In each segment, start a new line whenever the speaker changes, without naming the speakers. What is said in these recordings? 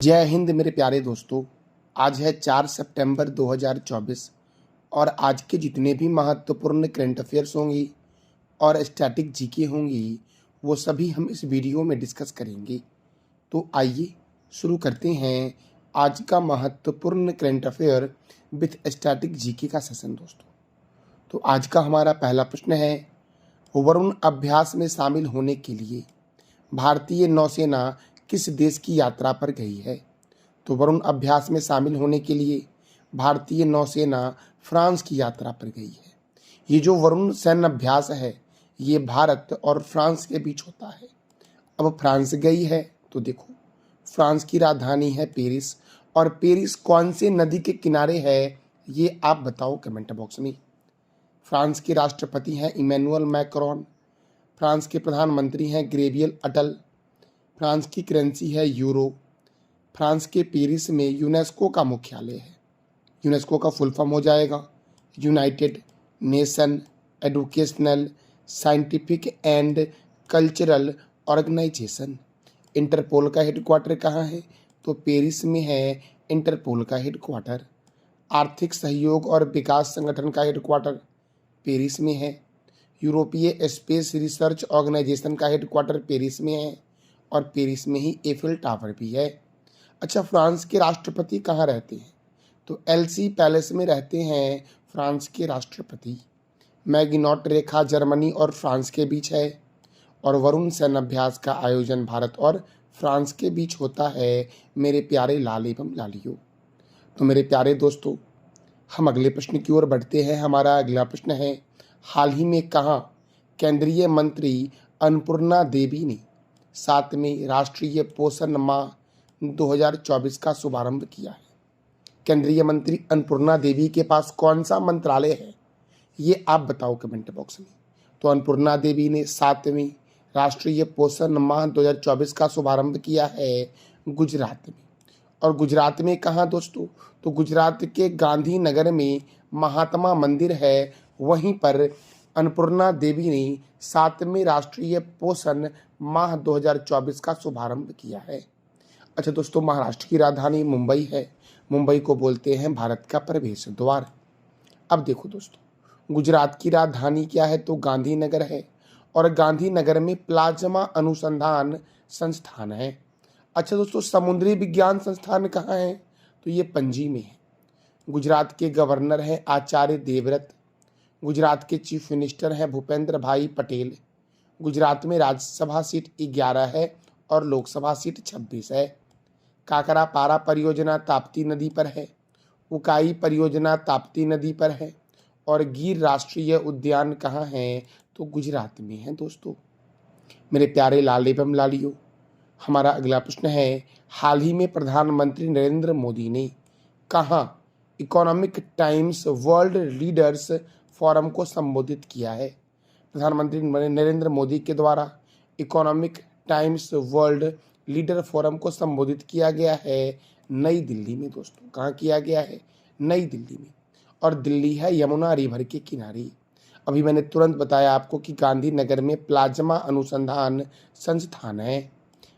जय हिंद मेरे प्यारे दोस्तों। आज है 4 सितंबर 2024 और आज के जितने भी महत्वपूर्ण करंट अफेयर्स होंगी और स्टैटिक जीके होंगी वो सभी हम इस वीडियो में डिस्कस करेंगे। तो आइए शुरू करते हैं आज का महत्वपूर्ण current affair with static GK का सेशन दोस्तों। तो आज का हमारा पहला प्रश्न है, वरुण अभ्यास में शामिल होने के लिए भारतीय नौसेना किस देश की यात्रा पर गई है? तो वरुण अभ्यास में शामिल होने के लिए भारतीय नौसेना फ्रांस की यात्रा पर गई है। ये जो वरुण सैन्य अभ्यास है ये भारत और फ्रांस के बीच होता है। अब फ्रांस गई है तो देखो, फ्रांस की राजधानी है पेरिस, और पेरिस कौन से नदी के किनारे है ये आप बताओ कमेंट बॉक्स में। फ्रांस के राष्ट्रपति हैं इमैनुअल मैक्रोन, फ्रांस के प्रधानमंत्री हैं गैब्रियल अटल, फ्रांस की करेंसी है यूरो, फ्रांस के पेरिस में यूनेस्को का मुख्यालय है। यूनेस्को का फुल फॉर्म हो जाएगा United Nation Educational Scientific and Cultural Organisation. Interpol का हेडक्वार्टर कहाँ है? तो पेरिस में है इंटरपोल का हेडक्वार्टर। आर्थिक सहयोग और विकास संगठन का हेडक्वार्टर पेरिस में है। यूरोपीय स्पेस रिसर्च ऑर्गेनाइजेशन का हेडक्वार्टर पेरिस में है और पेरिस में ही एफिल टावर भी है। अच्छा, फ्रांस के राष्ट्रपति कहाँ रहते हैं? तो एलसी पैलेस में रहते हैं फ्रांस के राष्ट्रपति। मैगिनॉट रेखा जर्मनी और फ्रांस के बीच है और वरुण सैन्य अभ्यास का आयोजन भारत और फ्रांस के बीच होता है मेरे प्यारे लाल एवं लालियों। तो मेरे प्यारे दोस्तों, हम अगले प्रश्न की ओर बढ़ते हैं। हमारा अगला प्रश्न है, हाल ही में कहाँ केंद्रीय मंत्री अन्नपूर्णा देवी ने 7वें राष्ट्रीय पोषण माह 2024 का शुभारंभ किया है? केंद्रीय मंत्री अन्नपूर्णा देवी के पास कौन सा मंत्रालय है ये आप बताओ कमेंट बॉक्स में। तो अन्नपूर्णा देवी ने 7वें राष्ट्रीय पोषण माह 2024 का शुभारंभ किया है गुजरात में। और गुजरात में कहाँ दोस्तों? तो गुजरात के गांधीनगर में महात्मा मंदिर है, वहीं पर अन्नपूर्णा देवी ने 7वें राष्ट्रीय पोषण माह 2024 का शुभारंभ किया है। अच्छा दोस्तों, महाराष्ट्र की राजधानी मुंबई है। मुंबई को बोलते हैं भारत का प्रवेश द्वार। अब देखो दोस्तों, गुजरात की राजधानी क्या है? तो गांधीनगर है और गांधीनगर में प्लाज्मा अनुसंधान संस्थान है। अच्छा दोस्तों, समुद्री विज्ञान संस्थान कहाँ है? तो ये पणजी में है। गुजरात के गवर्नर हैं आचार्य देवव्रत। गुजरात के चीफ मिनिस्टर हैं भूपेंद्र भाई पटेल। गुजरात में राज्यसभा सीट 11 है और लोकसभा सीट 26 है। काकरा पारा परियोजना ताप्ती नदी पर है। उकाई परियोजना ताप्ती नदी पर है। और गिर राष्ट्रीय उद्यान कहाँ है? तो गुजरात में है दोस्तों। मेरे प्यारे लाल एवं लालियों, हमारा अगला प्रश्न है, हाल ही में प्रधानमंत्री नरेंद्र मोदी ने कहाँ economic times world leaders forum को संबोधित किया है? प्रधानमंत्री नरेंद्र मोदी के द्वारा economic times world leader forum को संबोधित किया गया है नई दिल्ली में दोस्तों। कहाँ किया गया है? नई दिल्ली में। और दिल्ली है यमुना रिवर के किनारे। अभी मैंने तुरंत बताया आपको कि गांधीनगर में प्लाज्मा अनुसंधान संस्थान है।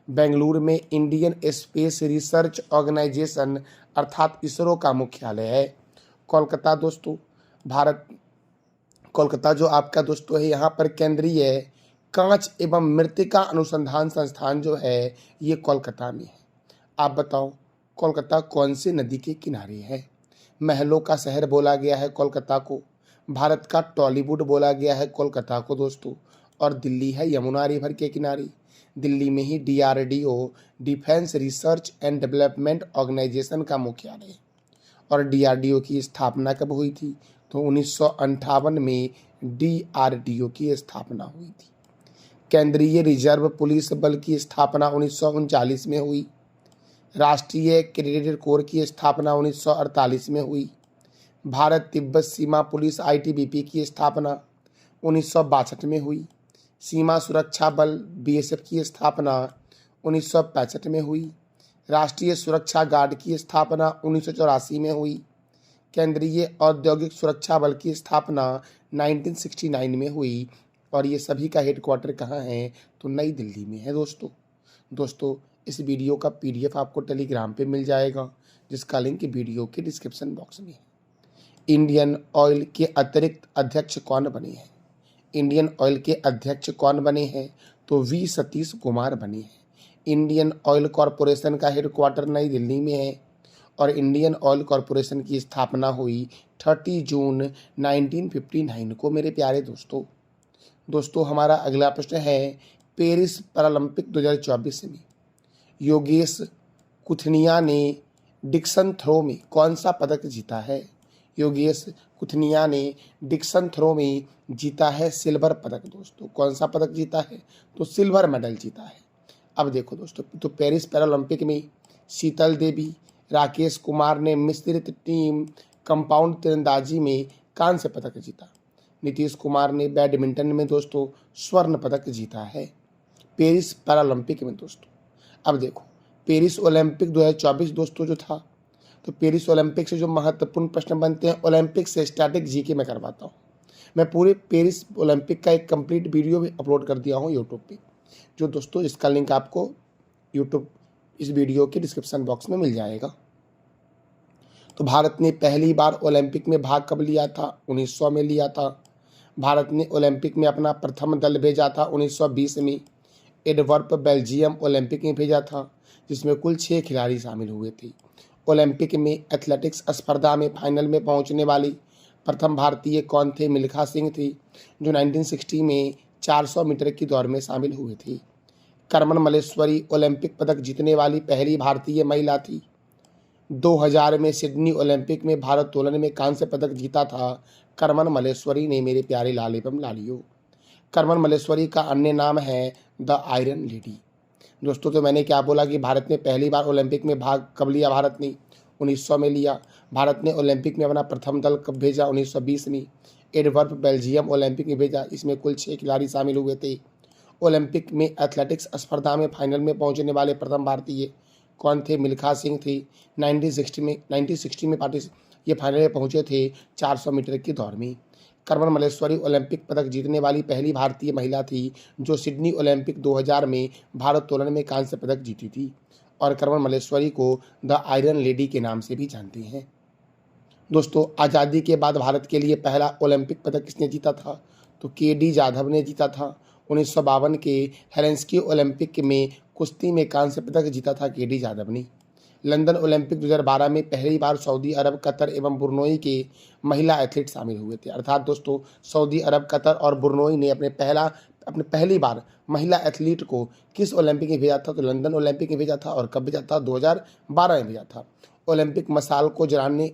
बेंगलुरु में इंडियन स्पेस रिसर्च ऑर्गेनाइजेशन अर्थात इसरो का मुख्यालय है। कोलकाता दोस्तों, भारत कोलकाता जो आपका दोस्तों है, यहाँ पर केंद्रीय कांच एवं मृत्तिका अनुसंधान संस्थान जो है ये कोलकाता में है। आप बताओ कोलकाता कौन सी नदी के किनारे है? महलों का शहर बोला गया है कोलकाता को, भारत का टॉलीवुड बोला गया है कोलकाता को दोस्तों। और दिल्ली है यमुना रिवर के किनारे। दिल्ली में ही DRDO defence research and development organisation का मुख्यालय है। और DRDO की स्थापना कब हुई थी? तो 1958 में DRDO की स्थापना हुई थी। केंद्रीय रिजर्व पुलिस बल की स्थापना 1939 में हुई। राष्ट्रीय क्रेडिट कोर की स्थापना 1948 में हुई। भारत तिब्बत सीमा पुलिस ITBP की स्थापना 1962 में हुई। सीमा सुरक्षा बल BSF की स्थापना 1965 में हुई। राष्ट्रीय सुरक्षा गार्ड की स्थापना 1984 में हुई। केंद्रीय औद्योगिक सुरक्षा बल की स्थापना 1969 में हुई। और ये सभी का हेडक्वार्टर कहाँ है? तो नई दिल्ली में है दोस्तों। इस वीडियो का PDF आपको टेलीग्राम पे मिल जाएगा, जिसका लिंक वीडियो के डिस्क्रिप्शन बॉक्स में है। इंडियन ऑयल के अतिरिक्त अध्यक्ष कौन बने हैं? इंडियन ऑयल के अध्यक्ष कौन बने हैं? तो वी सतीश कुमार बने हैं। इंडियन ऑयल कॉरपोरेशन का हेडक्वार्टर नई दिल्ली में है और इंडियन ऑयल कॉरपोरेशन की स्थापना हुई 30 जून 1959 को मेरे प्यारे दोस्तों हमारा अगला प्रश्न है, पेरिस पैरालंपिक 2024 में योगेश कुथनिया ने डिक्सन थ्रो में कौन सा पदक जीता है? योगेश कुथनिया ने डिक्सन थ्रो में जीता है सिल्वर पदक। दोस्तों कौन सा पदक जीता है? तो सिल्वर मेडल जीता है। अब देखो दोस्तों, तो पेरिस पैरालंपिक में शीतल देवी, राकेश कुमार ने मिश्रित टीम कंपाउंड तीरंदाजी में कांस्य पदक जीता। नीतीश कुमार ने बैडमिंटन में दोस्तों स्वर्ण पदक जीता है पेरिस पैरालंपिक में। दोस्तों अब देखो, पेरिस ओलंपिक 2024 दोस्तों जो था, तो पेरिस ओलंपिक से जो महत्वपूर्ण प्रश्न बनते हैं ओलंपिक से स्टैटिक जीके में करवाता हूँ। मैं पूरे पेरिस ओलंपिक का एक कंप्लीट वीडियो भी अपलोड कर दिया हूँ यूट्यूब पे, जो दोस्तों इसका लिंक आपको यूट्यूब इस वीडियो के डिस्क्रिप्शन बॉक्स में मिल जाएगा। तो भारत ने पहली बार ओलंपिक में भाग कब लिया था? 1900 में लिया था। भारत ने ओलंपिक में अपना प्रथम दल भेजा था 1920 में। एडवर्प बेल्जियम ओलंपिक में भेजा था, जिसमें कुल 6 खिलाड़ी शामिल हुए थे। ओलंपिक में एथलेटिक्स स्पर्धा में फाइनल में पहुंचने वाली प्रथम भारतीय कौन थे? मिल्खा सिंह थी, जो 1960 में 400 मीटर की दौड़ में शामिल हुए थे। करमन मल्लेश्वरी ओलंपिक पदक जीतने वाली पहली भारतीय महिला थी। 2000 में सिडनी ओलंपिक में भारोत्तोलन में कांस्य पदक जीता था करमन मल्लेश्वरी ने, मेरे प्यारे लाल एवं लालियों। करमन मल्लेश्वरी का अन्य नाम है द आयरन लेडी। दोस्तों तो मैंने क्या बोला कि भारत ने पहली बार ओलंपिक में भाग कब लिया? भारत ने 1900 में लिया। भारत ने ओलंपिक में अपना प्रथम दल कब भेजा? 1920 में। एडवर्प बेल्जियम ओलंपिक में भेजा, इसमें कुल 6 खिलाड़ी शामिल हुए थे। ओलंपिक में एथलेटिक्स स्पर्धा में फाइनल में पहुंचने वाले प्रथम भारतीय कौन थे? मिल्खा सिंह थी। 1960 में ये फाइनल में पहुंचे थे 400 मीटर की दौड़ में। करमन मल्लेश्वरी ओलंपिक पदक जीतने वाली पहली भारतीय महिला थी, जो सिडनी ओलंपिक 2000 में भारोत्तोलन में कांस्य पदक जीती थी, और करमन मल्लेश्वरी को द आयरन लेडी के नाम से भी जानते हैं। दोस्तों आज़ादी के बाद भारत के लिए पहला ओलंपिक पदक किसने जीता था? तो KD जाधव ने जीता था। 1952 के हेलेंस्की ओलंपिक में कुश्ती में कांस्य पदक जीता था KD जाधव ने। लंदन ओलंपिक 2012 में पहली बार सऊदी अरब, कतर एवं बुर्नोई के महिला एथलीट शामिल हुए थे। अर्थात दोस्तों सऊदी अरब, कतर और बुर्नोई ने अपने पहली बार महिला एथलीट को किस ओलंपिक में भेजा था? तो लंदन ओलंपिक में भेजा था। और कब भेजा था? 2012 में भेजा था। ओलंपिक मशाल को जलाने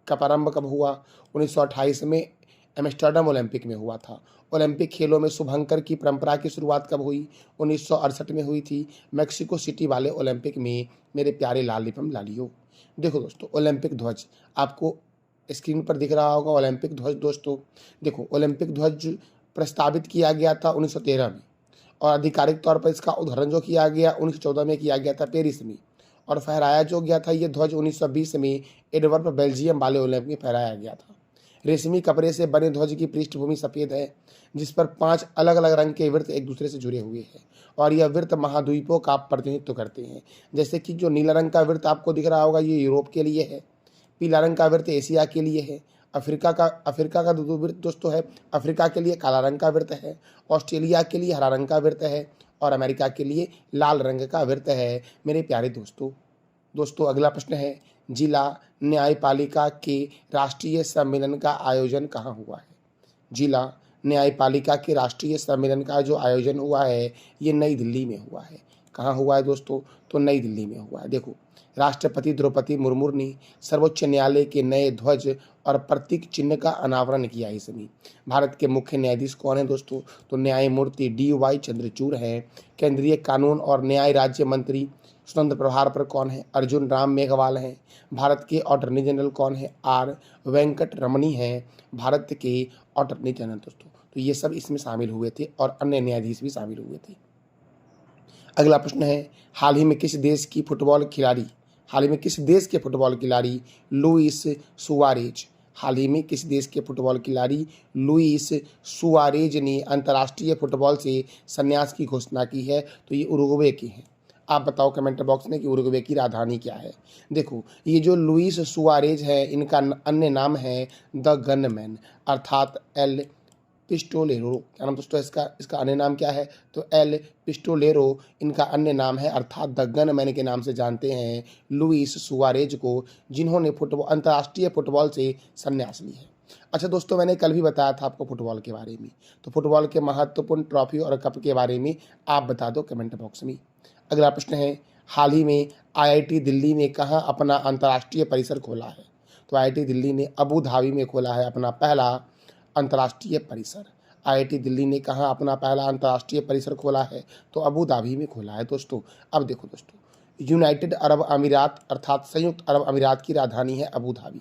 का प्रारंभ कब हुआ? 1928 में एम्स्टर्डम ओलंपिक में हुआ था। ओलंपिक खेलों में शुभंकर की परंपरा की शुरुआत कब हुई? 1968 में हुई थी, मैक्सिको सिटी वाले ओलंपिक में, मेरे प्यारे लाल एवं लालियों। देखो दोस्तों, ओलंपिक ध्वज आपको स्क्रीन पर दिख रहा होगा। ओलंपिक ध्वज दोस्तों देखो, ओलंपिक ध्वज प्रस्तावित किया गया था 1913 में, और आधिकारिक तौर पर इसका उदाहरण जो किया गया 1914 में किया गया था पेरिस में, और फहराया जो गया था ये ध्वज 1920 में एडवर्प बेल्जियम वाले ओलंपिक में फहराया गया था। रेशमी कपड़े से बने ध्वज की पृष्ठभूमि सफ़ेद है, जिस पर 5 अलग अलग रंग के वृत्त एक दूसरे से जुड़े हुए हैं, और यह वृत्त महाद्वीपों का प्रतिनिधित्व करते हैं। जैसे कि जो नीला रंग का वृत्त आपको दिख रहा होगा ये यूरोप के लिए है, पीला रंग का वृत्त एशिया के लिए है, अफ्रीका का जो वृत्त दोस्तों है अफ्रीका के लिए काला रंग का वृत्त है, ऑस्ट्रेलिया के लिए हरा रंग का वृत्त है, और अमेरिका के लिए लाल रंग का वृत्त है, मेरे प्यारे दोस्तों अगला प्रश्न है, जिला न्यायपालिका के राष्ट्रीय सम्मेलन का आयोजन कहाँ हुआ है? जिला न्यायपालिका के राष्ट्रीय सम्मेलन का जो आयोजन हुआ है ये नई दिल्ली में हुआ है। कहाँ हुआ है दोस्तों? तो नई दिल्ली में हुआ है। देखो, राष्ट्रपति द्रौपदी मुर्मू ने सर्वोच्च न्यायालय के नए ध्वज और प्रतीक चिन्ह का अनावरण किया इसमें। भारत के मुख्य न्यायाधीश कौन है दोस्तों? तो न्यायमूर्ति DY चंद्रचूड़ हैं। केंद्रीय कानून और न्याय राज्य मंत्री स्वतंत्र प्रभार पर कौन है? अर्जुन राम मेघवाल हैं। भारत के अटॉर्नी जनरल कौन है? R वेंकट रमणी हैं भारत के अटॉर्नी जनरल दोस्तों। तो ये सब इसमें शामिल हुए थे और अन्य न्यायाधीश भी शामिल हुए थे। अगला प्रश्न है, हाल ही में किस देश के फुटबॉल खिलाड़ी लुइस सुआरेज लुइस सुआरेज ने अंतर्राष्ट्रीय फुटबॉल से संन्यास की घोषणा की है? तो ये उरुग्वे के हैं। आप बताओ कमेंट बॉक्स में कि उरुग्वे की राजधानी क्या है। देखो, ये जो लुइस सुआरेज है, इनका अन्य नाम है द गनमैन, अर्थात एल पिस्टोलेरो। क्या नाम दोस्तों इसका इसका अन्य नाम क्या है? तो एल पिस्टोलेरो इनका अन्य नाम है, अर्थात द गनमैन के नाम से जानते हैं लुइस सुआरेज को, जिन्होंने अंतर्राष्ट्रीय फुटबॉल से संन्यास ली है। अच्छा दोस्तों, मैंने कल भी बताया था आपको फुटबॉल के बारे में, तो फुटबॉल के महत्वपूर्ण ट्रॉफी और कप के बारे में आप बता दो कमेंट बॉक्स में। अगला प्रश्न है, हाल ही में आईआईटी दिल्ली ने कहाँ अपना अंतर्राष्ट्रीय परिसर खोला है? तो आईआईटी दिल्ली ने अबू धाबी में खोला है अपना पहला अंतर्राष्ट्रीय परिसर। आईआईटी दिल्ली ने कहाँ अपना पहला अंतर्राष्ट्रीय परिसर खोला है? तो अबू धाबी में खोला है दोस्तों। अब देखो दोस्तों, यूनाइटेड अरब अमीरात अर्थात संयुक्त अरब अमीरात की राजधानी है अबू धाबी।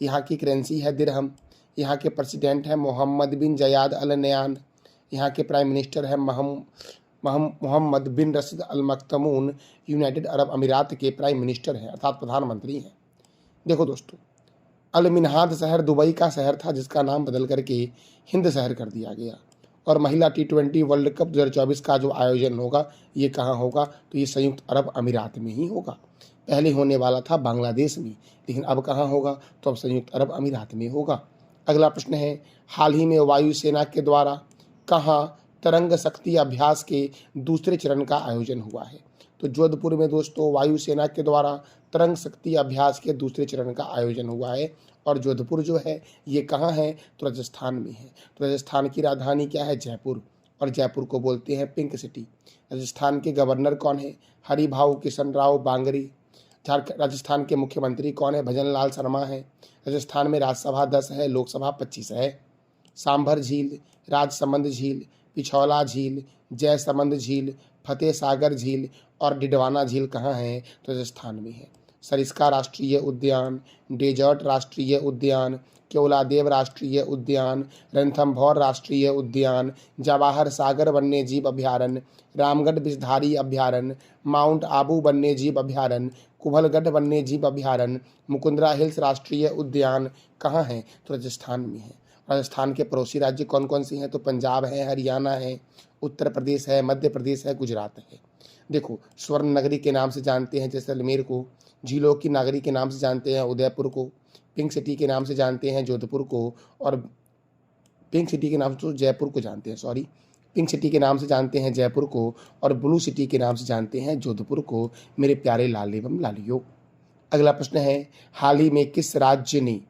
यहाँ की करेंसी है दिरहम। यहाँ के प्रेसिडेंट है मोहम्मद बिन जयाद अल नयान। यहाँ के प्राइम मिनिस्टर है मोहम्मद बिन रशीद अल मख्तूम। यूनाइटेड अरब अमीरात के प्राइम मिनिस्टर हैं अर्थात प्रधानमंत्री हैं। देखो दोस्तों, अल मिन्हाद शहर दुबई का शहर था, जिसका नाम बदल करके हिंद शहर कर दिया गया। और महिला T20 वर्ल्ड कप 2024 का जो आयोजन होगा, ये कहाँ होगा? तो ये संयुक्त अरब अमीरात में ही होगा। पहले होने वाला था बांग्लादेश में, लेकिन अब कहाँ होगा? तो अब संयुक्त अरब अमीरात में होगा। अगला प्रश्न है, हाल ही में वायुसेना के द्वारा कहाँ तरंग शक्ति अभ्यास के दूसरे चरण का आयोजन हुआ है? तो जोधपुर में दोस्तों वायुसेना के द्वारा तरंग शक्ति अभ्यास के दूसरे चरण का आयोजन हुआ है। और जोधपुर जो है ये कहाँ है? तो राजस्थान में है। तो राजस्थान की राजधानी क्या है? जयपुर। और जयपुर को बोलते हैं पिंक सिटी। राजस्थान के गवर्नर कौन है? हरिभाऊ किशन राव बांगरी। राजस्थान के मुख्यमंत्री कौन है? भजन लाल शर्मा है। राजस्थान में राज्यसभा 10 है, लोकसभा 25 है। सांभर झील, राजसमंद झील, पिछौला झील, जयसमंद झील, फतेह सागर झील और डिडवाना झील कहाँ है? तो राजस्थान में है। सरिस्का राष्ट्रीय उद्यान, डेजर्ट राष्ट्रीय उद्यान, केवलादेव राष्ट्रीय उद्यान, रणथंभौर राष्ट्रीय उद्यान, जवाहर सागर वन्यजीव अभयारण्य, रामगढ़ विषधारी अभयारण्य, माउंट आबू वन्यजीव अभयारण्य, कुम्भलगढ़ वन्यजीव अभयारण्य, मुकुंदरा हिल्स राष्ट्रीय उद्यान कहाँ है? तो राजस्थान में है। राजस्थान के पड़ोसी राज्य कौन कौन से हैं? तो पंजाब है, हरियाणा है, उत्तर प्रदेश है, मध्य प्रदेश है, गुजरात है। देखो, स्वर्ण नगरी के नाम से जानते हैं जैसलमेर को, झीलों की नगरी के नाम से जानते हैं उदयपुर को, पिंक सिटी के नाम से जानते हैं जोधपुर को, और पिंक सिटी के नाम से जयपुर को जानते हैं, सॉरी, पिंक सिटी के नाम से जानते हैं जयपुर को, और ब्लू सिटी के नाम से जानते हैं जोधपुर को, मेरे प्यारे लाल एवं लालियों। अगला प्रश्न है, हाल ही में किस राज्य ने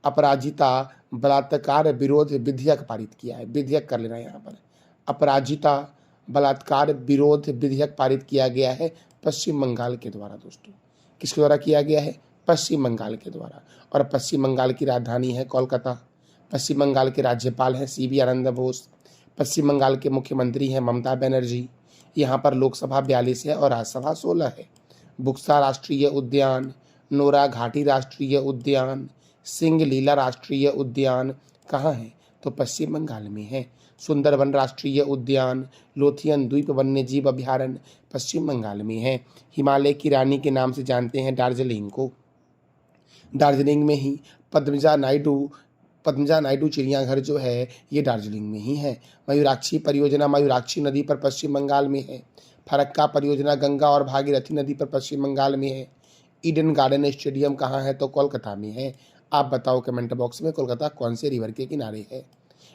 अपराजिता बलात्कार विरोध विधेयक पारित किया है? विधेयक कर लेना यहाँ पर, अपराजिता बलात्कार विरोध विधेयक पारित किया गया है पश्चिम बंगाल के द्वारा। दोस्तों, किसके द्वारा किया गया है? पश्चिम बंगाल के द्वारा। और पश्चिम बंगाल की राजधानी है कोलकाता। पश्चिम बंगाल के राज्यपाल हैं CB आनंद बोस। पश्चिम बंगाल के मुख्यमंत्री हैं ममता बनर्जी। यहाँ पर लोकसभा 42 है और राज्यसभा 16 है। बुक्सा राष्ट्रीय उद्यान, नोरा घाटी राष्ट्रीय उद्यान, सिंगलीला राष्ट्रीय उद्यान कहाँ है? तो पश्चिम बंगाल में है। सुंदरबन राष्ट्रीय उद्यान, लोथियन द्वीप वन्यजीव अभयारण्य पश्चिम बंगाल में है। हिमालय की रानी के नाम से जानते हैं दार्जिलिंग को। दार्जिलिंग में ही पद्मजा नायडू चिड़ियाघर जो है ये दार्जिलिंग में ही है। मयूराक्षी परियोजना मयूराक्षी नदी पर पश्चिम बंगाल में है। फरक्का परियोजना गंगा और भागीरथी नदी पर पश्चिम बंगाल में है। ईडन गार्डन स्टेडियम कहाँ है? तो कोलकाता में है। आप बताओ कमेंट बॉक्स में कोलकाता कौन से रिवर के किनारे है?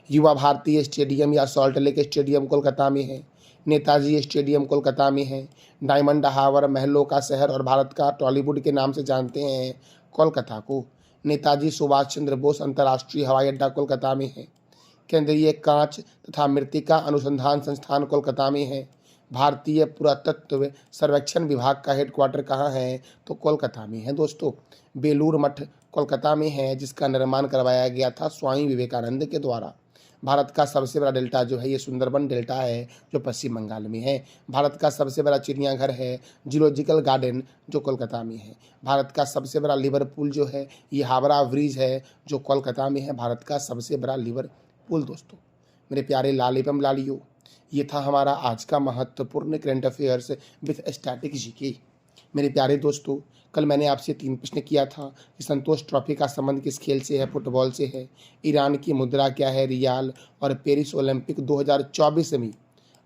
युवा भारतीय स्टेडियम या सॉल्ट लेक स्टेडियम कोलकाता में है। नेताजी स्टेडियम कोलकाता में है। डायमंड हार्बर महलों का शहर और भारत का टॉलीवुड के नाम से जानते हैं कोलकाता को। नेताजी सुभाष चंद्र बोस अंतर्राष्ट्रीय हवाई अड्डा कोलकाता में है। केंद्रीय कांच तथा मृत्तिका अनुसंधान संस्थान कोलकाता में है। भारतीय पुरातत्व सर्वेक्षण विभाग का हेडक्वार्टर कहाँ है? तो कोलकाता में है। दोस्तों, बेलूर मठ कोलकाता में है, जिसका निर्माण करवाया गया था स्वामी विवेकानंद के द्वारा। भारत का सबसे बड़ा डेल्टा जो है ये सुंदरबन डेल्टा है, जो पश्चिम बंगाल में है। भारत का सबसे बड़ा चिड़ियाघर है जूलॉजिकल गार्डन, जो कोलकाता में है। भारत का सबसे बड़ा लिवर पूल जो है ये हावड़ा ब्रिज है, जो कोलकाता में है। भारत का सबसे बड़ा लिवर पूल। दोस्तों, मेरे प्यारे लाल एवं लालियों, ये था हमारा आज का महत्वपूर्ण current affairs with static GK. मेरे प्यारे दोस्तों, कल मैंने आपसे 3 प्रश्न किया था कि संतोष ट्रॉफी का संबंध किस खेल से है? फुटबॉल से है। ईरान की मुद्रा क्या है? रियाल। और पेरिस ओलंपिक 2024 में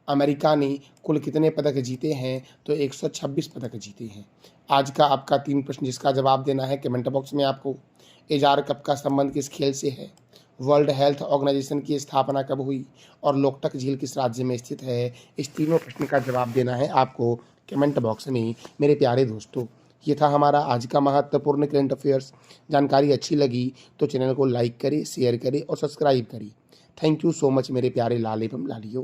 अमेरिका ने कुल कितने पदक जीते हैं? तो 126 पदक जीते हैं। आज का आपका 3 प्रश्न जिसका जवाब देना है कमेंट बॉक्स में आपको। एजार कप का संबंध किस खेल से है? वर्ल्ड हेल्थ ऑर्गेनाइजेशन की स्थापना कब हुई? और लोकटक झील किस राज्य में स्थित है? इस तीनों प्रश्न का जवाब देना है आपको कमेंट बॉक्स में मेरे प्यारे दोस्तों। ये था हमारा आज का महत्वपूर्ण करंट अफेयर्स। जानकारी अच्छी लगी तो चैनल को लाइक करें, शेयर करें और सब्सक्राइब करें। थैंक यू सो मच मेरे प्यारे लाल एवं लालियों।